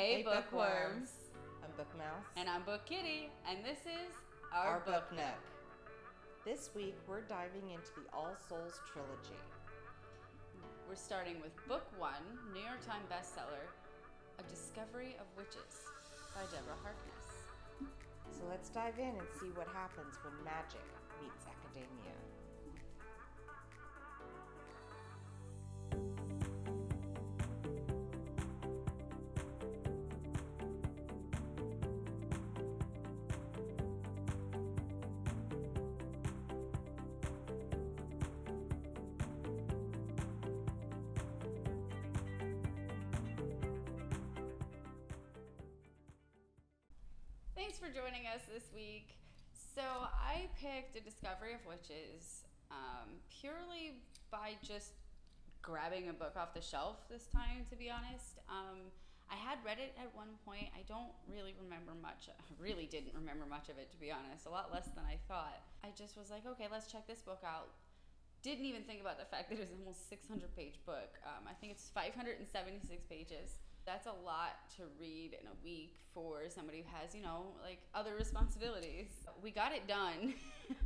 Hey bookworms! I'm BookMouse. And I'm BookKitty, and this is our BookNook. This week we're diving into the All Souls Trilogy. We're starting with Book 1, New York Times bestseller, A Discovery of Witches by Deborah Harkness. So let's dive in and see what happens when magic meets academia. Thanks for joining us this week. So I picked A Discovery of Witches purely by just grabbing a book off the shelf this time, to be honest. I had read it at one point. I don't really remember much. I really didn't remember much of it, to be honest. A lot less than I thought. I just was like, okay, let's check this book out. Didn't even think about the fact that it was almost 600-page book. I think it's 576 pages. That's a lot to read in a week for somebody who has, like other responsibilities. We got it done.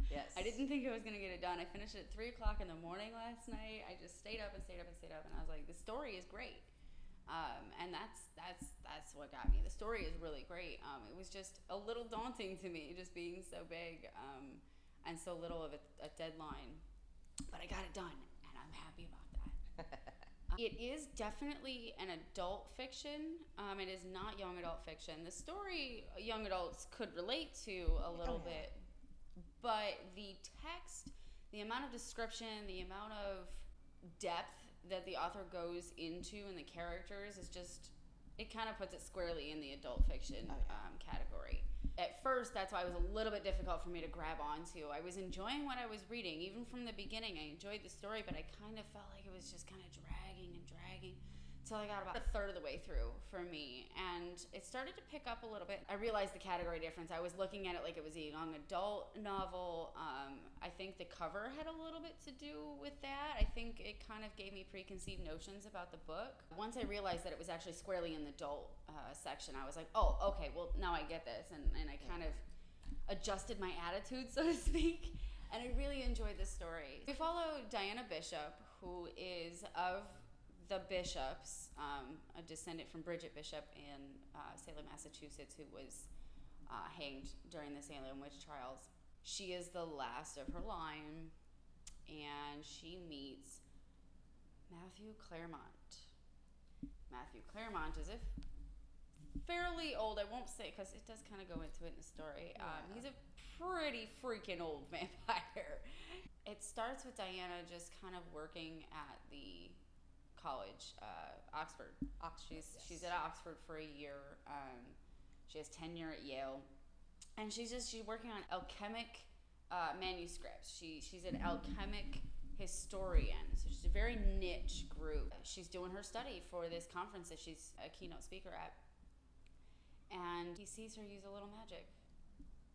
Yes. I didn't think I was going to get it done. I finished it at 3 o'clock in the morning last night. I just stayed up, and I was like, the story is great. And that's what got me. The story is really great. It was just a little daunting to me, just being so big and so little of a deadline. But I got it done, and I'm happy about that. It is definitely an adult fiction. It is not young adult fiction. The story young adults could relate to a little bit, but the text, the amount of description, the amount of depth that the author goes into in the characters is just, it kind of puts it squarely in the adult fiction category. At first, that's why it was a little bit difficult for me to grab onto. I was enjoying what I was reading. Even from the beginning, I enjoyed the story, but I kind of felt like it was just kind of dragging until I got about a third of the way through for me. And it started to pick up a little bit. I realized the category difference. I was looking at it like it was a young adult novel. I think the cover had a little bit to do with that. I think it kind of gave me preconceived notions about the book. Once I realized that it was actually squarely in the adult section, I was like, oh, okay, well, now I get this. And I kind of adjusted my attitude, so to speak. And I really enjoyed this story. We follow Diana Bishop, who is of the Bishops, a descendant from Bridget Bishop in Salem, Massachusetts, who was hanged during the Salem witch trials. She is the last of her line, and she meets Matthew Clairmont. Matthew Clairmont is a fairly old, I won't say because it does kind of go into it in the story. He's a pretty freaking old vampire. It starts with Diana just kind of working at the college, Oxford. She's at Oxford for a year. She has tenure at Yale, and she's working on alchemic manuscripts. She's an alchemic historian, so she's a very niche group. She's doing her study for this conference that she's a keynote speaker at, and he sees her use a little magic,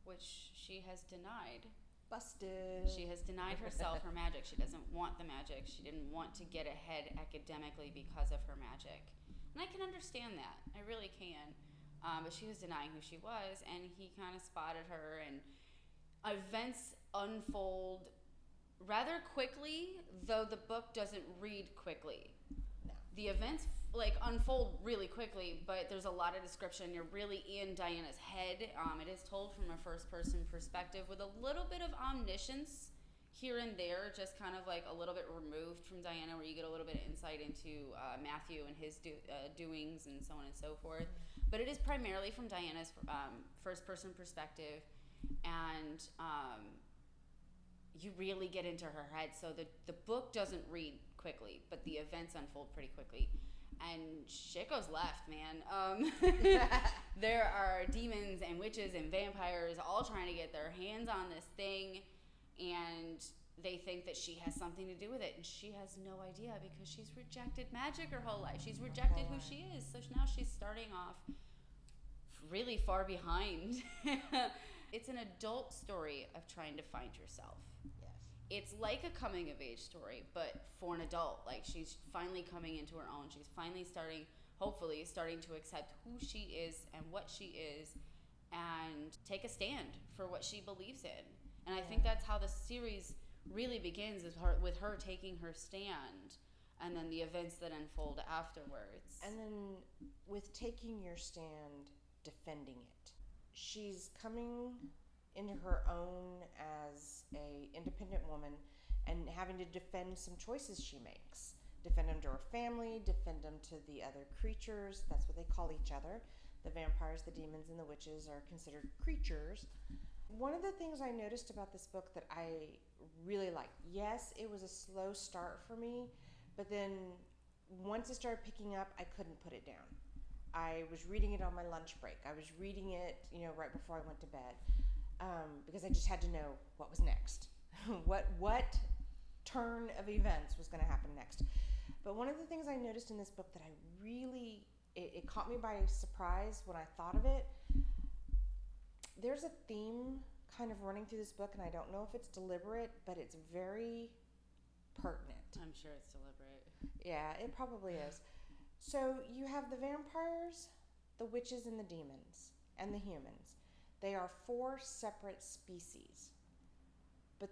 which she has denied. Busted. She has denied herself her magic. She doesn't want the magic. She didn't want to get ahead academically because of her magic. And I can understand that. I really can. But she was denying who she was, and he kind of spotted her, and events unfold rather quickly, though the book doesn't read quickly. No. The events unfold really quickly, but there's a lot of description. You're really in Diana's head. It is told from a first-person perspective with a little bit of omniscience here and there, just kind of like a little bit removed from Diana, where you get a little bit of insight into Matthew and his doings and so on and so forth. But it is primarily from Diana's first-person perspective, and you really get into her head. So the book doesn't read quickly, but the events unfold pretty quickly. And shit goes left, man. There are demons and witches and vampires all trying to get their hands on this thing, and they think that she has something to do with it, and she has no idea because she's rejected magic her whole life. She's rejected who she is, so now she's starting off really far behind. It's an adult story of trying to find yourself. Yes. It's like a coming of age story, but for an adult. Like, she's finally coming into her own. She's finally starting hopefully starting to accept who she is and what she is and take a stand for what she believes in. And I think that's how the series really begins, is with her taking her stand, and then the events that unfold afterwards. And then with taking your stand, defending it. She's coming into her own as a independent woman and having to defend some choices she makes. Defend them to her family, defend them to the other creatures. That's what they call each other. The vampires, the demons, and the witches are considered creatures. One of the things I noticed about this book that I really liked, yes, it was a slow start for me, but then once it started picking up, I couldn't put it down. I was reading it on my lunch break. I was reading it, right before I went to bed, because I just had to know what was next. what turn of events was going to happen next. But one of the things I noticed in this book that I really, it caught me by surprise when I thought of it. There's a theme kind of running through this book, and I don't know if it's deliberate, but it's very pertinent. I'm sure it's deliberate. Yeah, it probably is. So you have the vampires, the witches, and the demons, and the humans. They are 4 separate species. But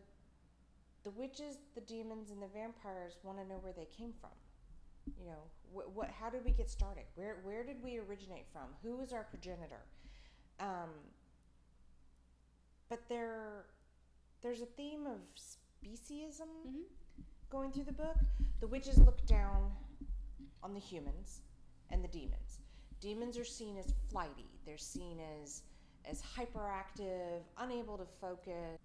the witches, the demons, and the vampires want to know where they came from. How did we get started? Where did we originate from? Who is our progenitor? But there's a theme of speciesism going through the book. The witches look down on the humans and the demons. Demons are seen as flighty. They're seen as hyperactive, unable to focus.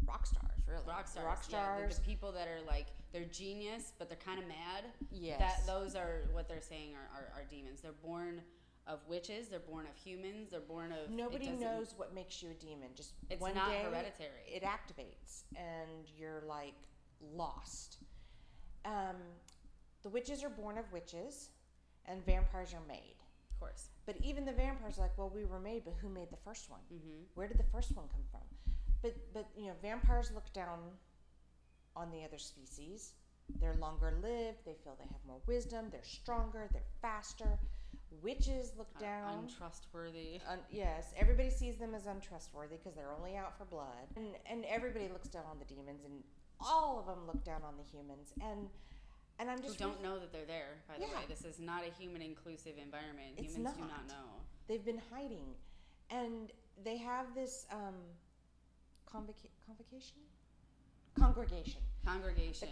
Rock stars, really. Rock stars. Yeah, the people that are like, they're genius, but they're kind of mad. Yes. Those are what they're saying are demons. They're born of witches. They're born of humans. They're born of... Nobody knows what makes you a demon. Just it's one not day, hereditary. It activates, and you're like lost. The witches are born of witches, and vampires are made. Of course. But even the vampires are like, well, we were made, but who made the first one? Mm-hmm. Where did the first one come from? But vampires look down on the other species. They're longer lived. They feel they have more wisdom. They're stronger. They're faster. Witches look down. Untrustworthy. Yes, everybody sees them as untrustworthy because they're only out for blood. And everybody looks down on the demons, and all of them look down on the humans. And I'm just... Who don't know that they're there, by the way. This is not a human-inclusive environment. Humans do not know. They've been hiding. And they have this Congregation. The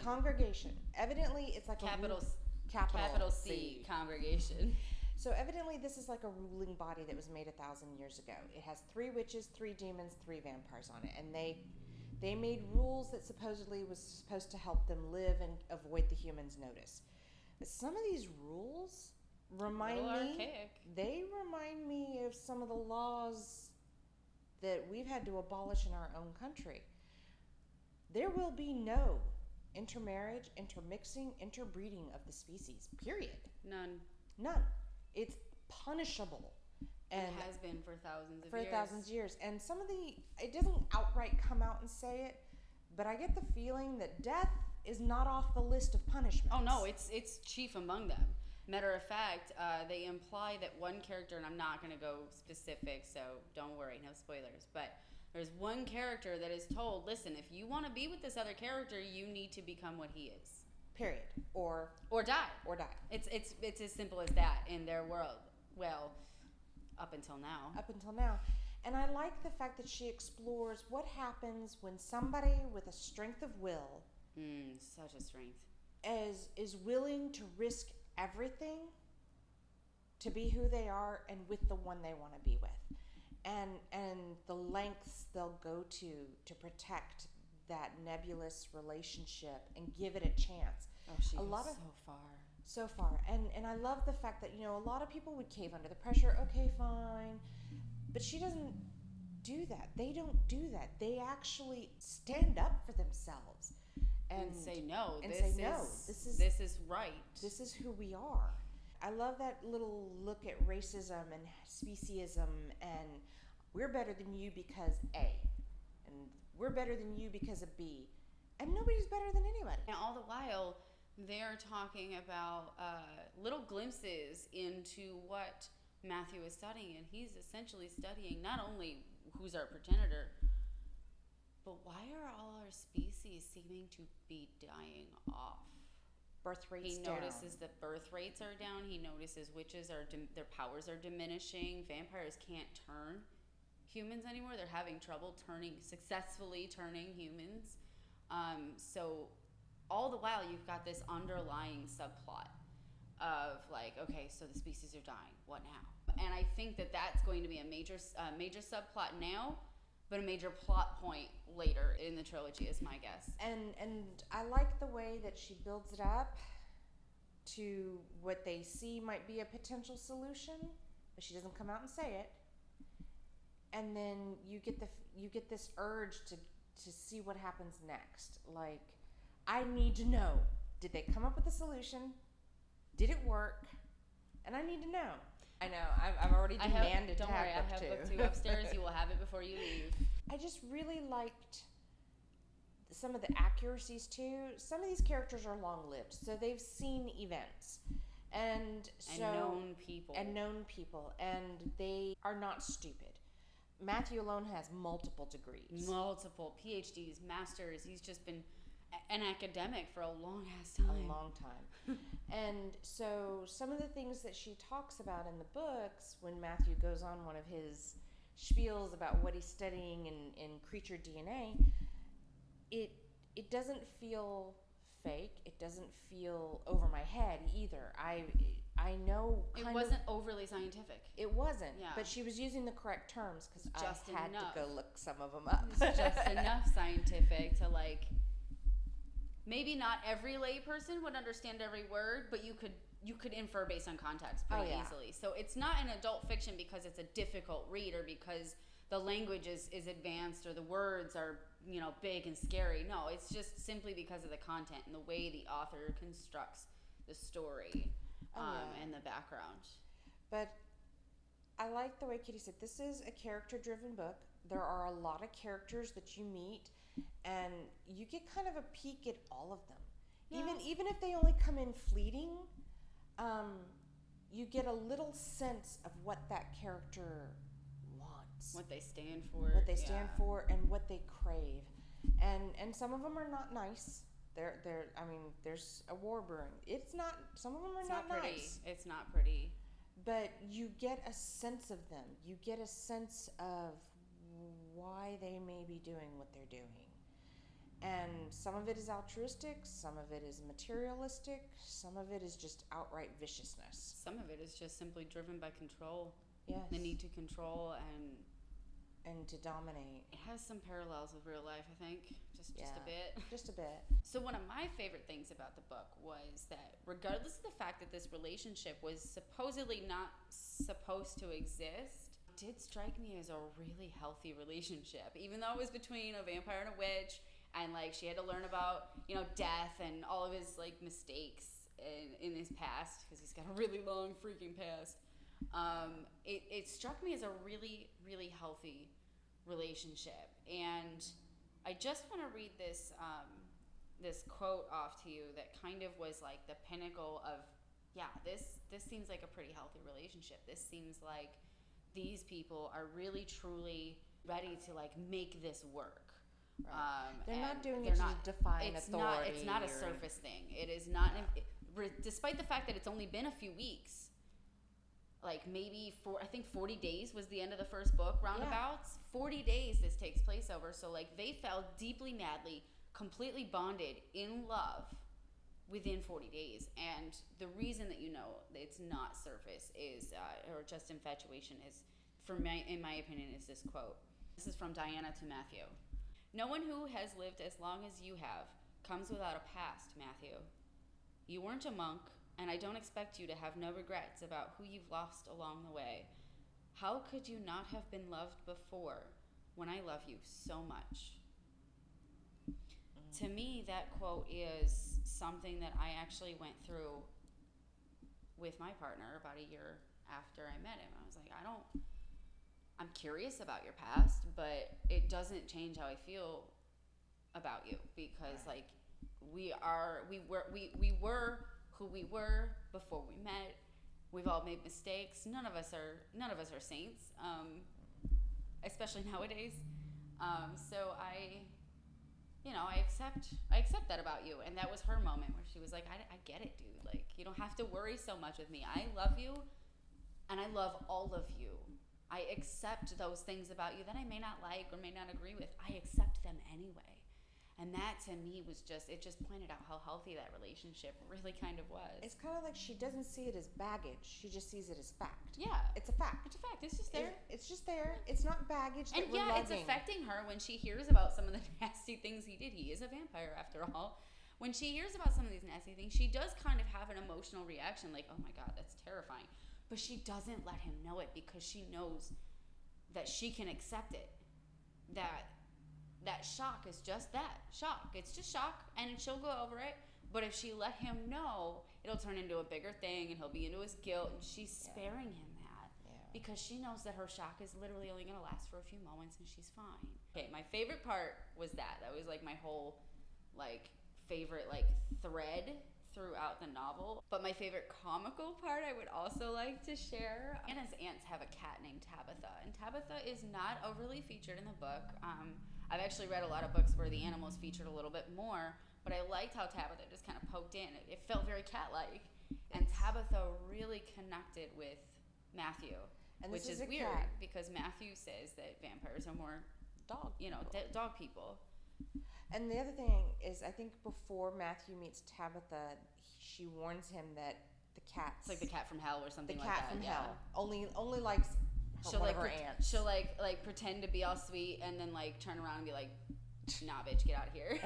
congregation. Evidently, it's like capital C. C. Congregation. So evidently, this is like a ruling body that was made 1,000 years ago. It has 3 witches, 3 demons, 3 vampires on it, and they made rules that supposedly was supposed to help them live and avoid the humans' notice. But some of these rules remind me of some of the laws that we've had to abolish in our own country. There will be no intermarriage, intermixing, interbreeding of the species, period. None. It's punishable. And it has been for thousands of years. For thousands of years. And it doesn't outright come out and say it, but I get the feeling that death is not off the list of punishments. Oh no, it's chief among them. Matter of fact, they imply that one character, and I'm not going to go specific, so don't worry, no spoilers, but there's one character that is told, listen, if you want to be with this other character, you need to become what he is. Period. Or die. Or die. It's as simple as that in their world. Well, up until now. And I like the fact that she explores what happens when somebody with a strength of will... such a strength. Is willing to risk everything to be who they are and with the one they want to be with. And the lengths they'll go to protect that nebulous relationship and give it a chance. Oh, she goes so far. And I love the fact that, a lot of people would cave under the pressure. Okay, fine. But she doesn't do that. They don't do that. They actually stand up for themselves. And say no. This is right. This is who we are. I love that little look at racism and speciesism, and we're better than you because A, and we're better than you because of B, and nobody's better than anybody. And all the while, they're talking about little glimpses into what Matthew is studying, and he's essentially studying not only who's our progenitor, but why are all our species seeming to be dying off? Birth rates He down. notices that birth rates are down. He notices witches their powers are diminishing. Vampires can't turn humans anymore. They're having trouble successfully turning humans. So all the while you've got this underlying subplot of like, okay, so the species are dying. What now? And I think that that's going to be a major subplot now, but a major plot point later in the trilogy is my guess. And I like the way that she builds it up to what they see might be a potential solution, but she doesn't come out and say it. And then you get this urge to see what happens next. Like, I need to know, did they come up with a solution? Did it work? And I need to know. I know, I've already demanded to have book two. Don't worry, I have book two upstairs. You will have it before you leave. I just really liked some of the accuracies too. Some of these characters are long-lived, so they've seen events. And known people. And they are not stupid. Matthew alone has multiple degrees. Multiple PhDs, masters. He's just been an academic for a long ass time. A long time. And so some of the things that she talks about in the books, when Matthew goes on one of his spiels about what he's studying in creature DNA, it doesn't feel fake. It doesn't feel over my head either. I know it wasn't overly scientific. It wasn't, yeah. But she was using the correct terms because I had enough. to go look some of them up. It's just enough scientific to like. Maybe not every layperson would understand every word, but you could infer based on context pretty easily. So it's not an adult fiction because it's a difficult read or because the language is advanced or the words are, big and scary. No, it's just simply because of the content and the way the author constructs the story and the background. But I like the way Kitty said, this is a character-driven book. There are a lot of characters that you meet, and you get kind of a peek at all of them. Yeah. Even if they only come in fleeting, you get a little sense of what that character wants. What they stand for. What they stand for and what they crave. And some of them are not nice. There's a war brewing. Some of them are not pretty. nice. It's not pretty. But you get a sense of them. You get a sense of why they may be doing what they're doing. And some of it is altruistic, some of it is materialistic, some of it is just outright viciousness. Some of it is just simply driven by control. Yes. The need to control and to dominate. It has some parallels with real life, I think. Just a bit. Just a bit. So one of my favorite things about the book was that regardless of the fact that this relationship was supposedly not supposed to exist, it did strike me as a really healthy relationship. Even though it was between a vampire and a witch, and like she had to learn about, death and all of his like mistakes in his past, because he's got a really long freaking past. It struck me as a really, really healthy relationship. And I just want to read this quote off to you that kind of was like the pinnacle of, this seems like a pretty healthy relationship. This seems like these people are really, truly ready to like make this work. Right. They're not doing it to defy authority. It's not a surface thing. It is not, despite the fact that it's only been a few weeks, like maybe 40 days was the end of the first book, roundabouts. 40 days this takes place over. So like they fell deeply, madly, completely bonded in love within 40 days. And the reason that it's not surface is, or just infatuation is, in my opinion, is this quote. This is from Diana to Matthew. No one who has lived as long as you have comes without a past, Matthew. You weren't a monk, and I don't expect you to have no regrets about who you've lost along the way. How could you not have been loved before when I love you so much? To me, that quote is something that I actually went through with my partner about a year after I met him. I was like, I'm curious about your past, but it doesn't change how I feel about you, because like we were who we were before we met. We've all made mistakes. None of us are saints, especially nowadays. So I accept that about you. And that was her moment where she was like, I get it, dude. Like, you don't have to worry so much with me. I love you, and I love all of you. I accept those things about you that I may not like or may not agree with. I accept them anyway. And that, to me, it just pointed out how healthy that relationship really kind of was. It's kind of like she doesn't see it as baggage. She just sees it as fact. Yeah. It's a fact. It's a fact. It's just there. It's just there. It's not baggage that we're lugging. It's affecting her when she hears about some of the nasty things he did. He is a vampire, after all. When she hears about some of these nasty things, she does kind of have an emotional reaction, like, oh my God, that's terrifying. But she doesn't let him know it because she knows that she can accept it. That shock is just that. Shock. It's just shock, and she'll go over it. But if she let him know, it'll turn into a bigger thing, and he'll be into his guilt, and she's sparing him that. Yeah. Because she knows that her shock is literally only going to last for a few moments, and she's fine. Okay, my favorite part was that. That was, like, my whole, like, favorite, like, thread throughout the novel. But my favorite comical part I would also like to share. Anna's aunts have a cat named Tabitha, and Tabitha is not overly featured in the book. I've actually read a lot of books where the animals featured a little bit more, but I liked how Tabitha just kind of poked in. It felt very cat-like. And Tabitha really connected with Matthew, which is weird because Matthew says that vampires are more dog people. And the other thing is, I think before Matthew meets Tabitha, she warns him that the cat's... It's like the cat from hell or something like that. The cat from hell. Only likes one of her aunts. She'll like pretend to be all sweet and then like turn around and be like, nah, bitch, get out of here.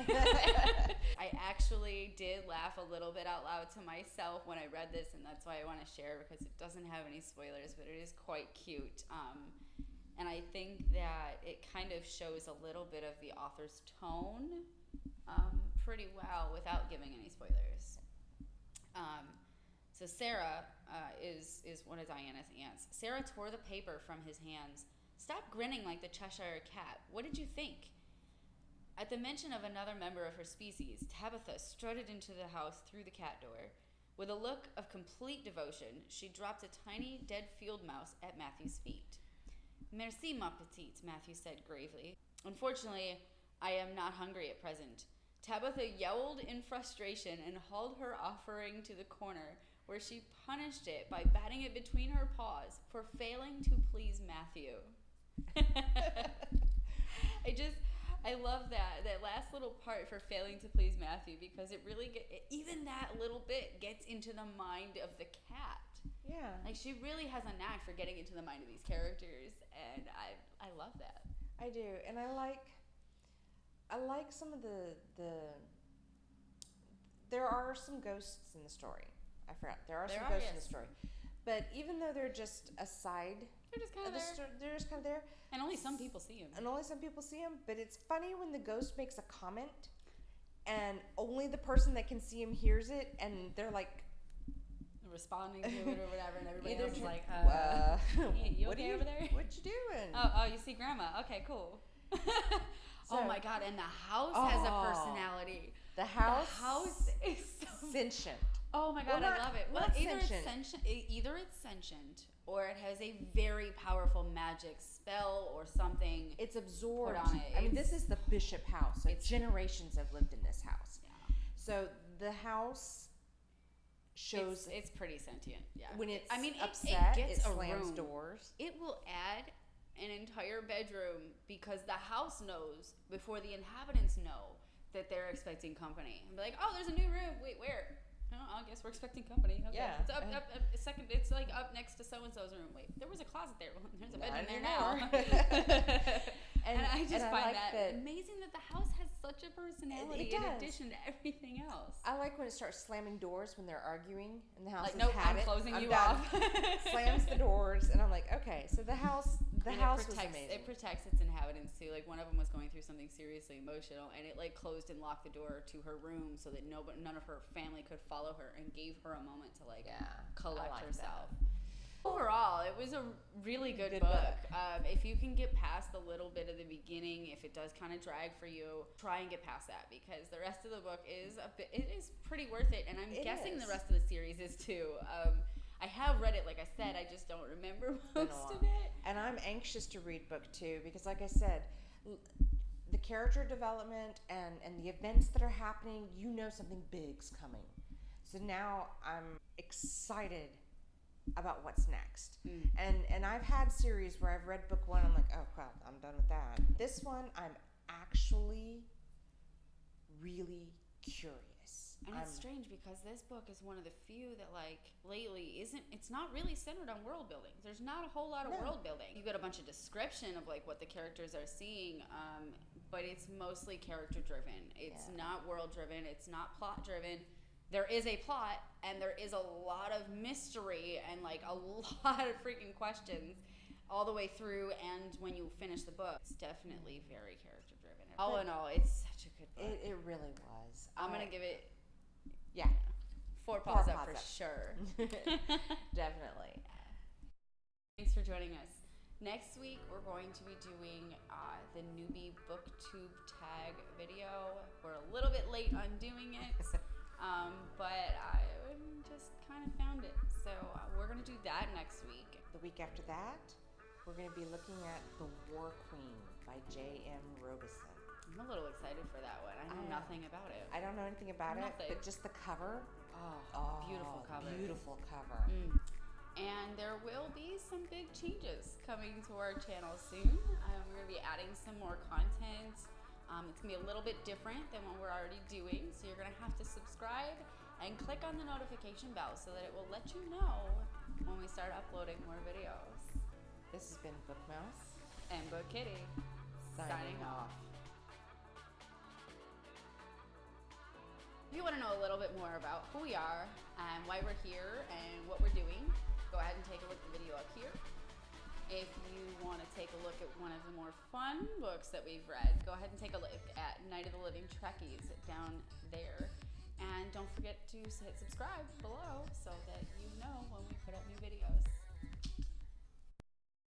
I actually did laugh a little bit out loud to myself when I read this, and that's why I want to share, because it doesn't have any spoilers, but it is quite cute. And I think that it kind of shows a little bit of the author's tone pretty well without giving any spoilers. So Sarah is one of Diana's aunts. Sarah tore the paper from his hands. Stop grinning like the Cheshire Cat. What did you think? At the mention of another member of her species, Tabitha strutted into the house through the cat door. With a look of complete devotion, she dropped a tiny dead field mouse at Matthew's feet. Merci, ma petite, Matthew said gravely. Unfortunately, I am not hungry at present. Tabitha yowled in frustration and hauled her offering to the corner, where she punished it by batting it between her paws for failing to please Matthew. I love that last little part for failing to please Matthew, because it really even that little bit gets into the mind of the cat. Yeah. Like, she really has a knack for getting into the mind of these characters, and I love that. I do, and I like some of the there are some ghosts in the story. I forgot. There are some ghosts in the story. But even though they're just a side, they're just kind of there. They're just kind of there. And only some people see them. But it's funny when the ghost makes a comment and only the person that can see him hears it, and they're like responding to it or whatever, and everybody else is like, you okay over there? What you doing? Oh, you see grandma. Okay, cool. Oh my God, and the house has a personality. The house is so sentient. Oh my God, I love it. Well, either it's sentient or it has a very powerful magic spell or something. It's absorbed. Put on it. I mean, this is the Bishop house. So generations have lived in this house. Yeah. So the house shows it's pretty sentient. Yeah. When it's upset, it slams doors. It will add an entire bedroom because the house knows before the inhabitants know that they're expecting company. And be like, oh, there's a new room. Wait, where? No, I guess we're expecting company. Okay. Yeah. It's up second. It's like up next to so and so's room. Wait, there was a closet there. Well, there's a bedroom there now. and I just find that amazing that the house has such a personality in addition to everything else. I like when it starts slamming doors when they're arguing and the house like, nope, I'm closing you off. Slams the doors and I'm like, okay, so the house was amazing. It protects its inhabitants too. Like, one of them was going through something seriously emotional, and it like closed and locked the door to her room so that none of her family could follow her, and gave her a moment to collect herself. Overall, it was a really good book. If you can get past a little bit of the beginning, if it does kind of drag for you, try and get past that, because the rest of the book is it is pretty worth it, and I'm guessing the rest of the series is too. I have read it, like I said, I just don't remember most of it. And I'm anxious to read book 2 because, like I said, the character development and the events that are happening, you know something big's coming. So now I'm excited about what's next. And I've had series where I've read book 1, I'm like, oh crap, I'm done with that. This one, I'm actually really curious. And it's strange because this book is one of the few that, like, lately it's not really centered on world building. There's not a whole lot of world building. You got a bunch of description of, like, what the characters are seeing, but it's mostly character driven. It's not world driven. It's not plot driven. There is a plot, and there is a lot of mystery and, like, a lot of freaking questions all the way through, and when you finish the book, it's definitely very character driven. All in all, it's such a good book. It really was. I'm going to give it 4 paws up up for sure. Definitely. Thanks for joining us. Next week, we're going to be doing the newbie booktube tag video. We're a little bit late on doing it. But I just kind of found it. So we're going to do that next week. The week after that, we're going to be looking at The War Queen by J.M. Robison. I'm a little excited for that one. I know nothing about it. I don't know anything about it, but just the cover. Beautiful cover. Beautiful cover. And there will be some big changes coming to our channel soon. We're going to be adding some more content. It's going to be a little bit different than what we're already doing, so you're going to have to subscribe and click on the notification bell so that it will let you know when we start uploading more videos. This has been BookMouse and BookKitty signing off. If you want to know a little bit more about who we are and why we're here and what we're doing, go ahead and take a look at the video up here. If you want to take a look at one of the more fun books that we've read, go ahead and take a look at Night of the Living Trekkies down there. And don't forget to hit subscribe below. So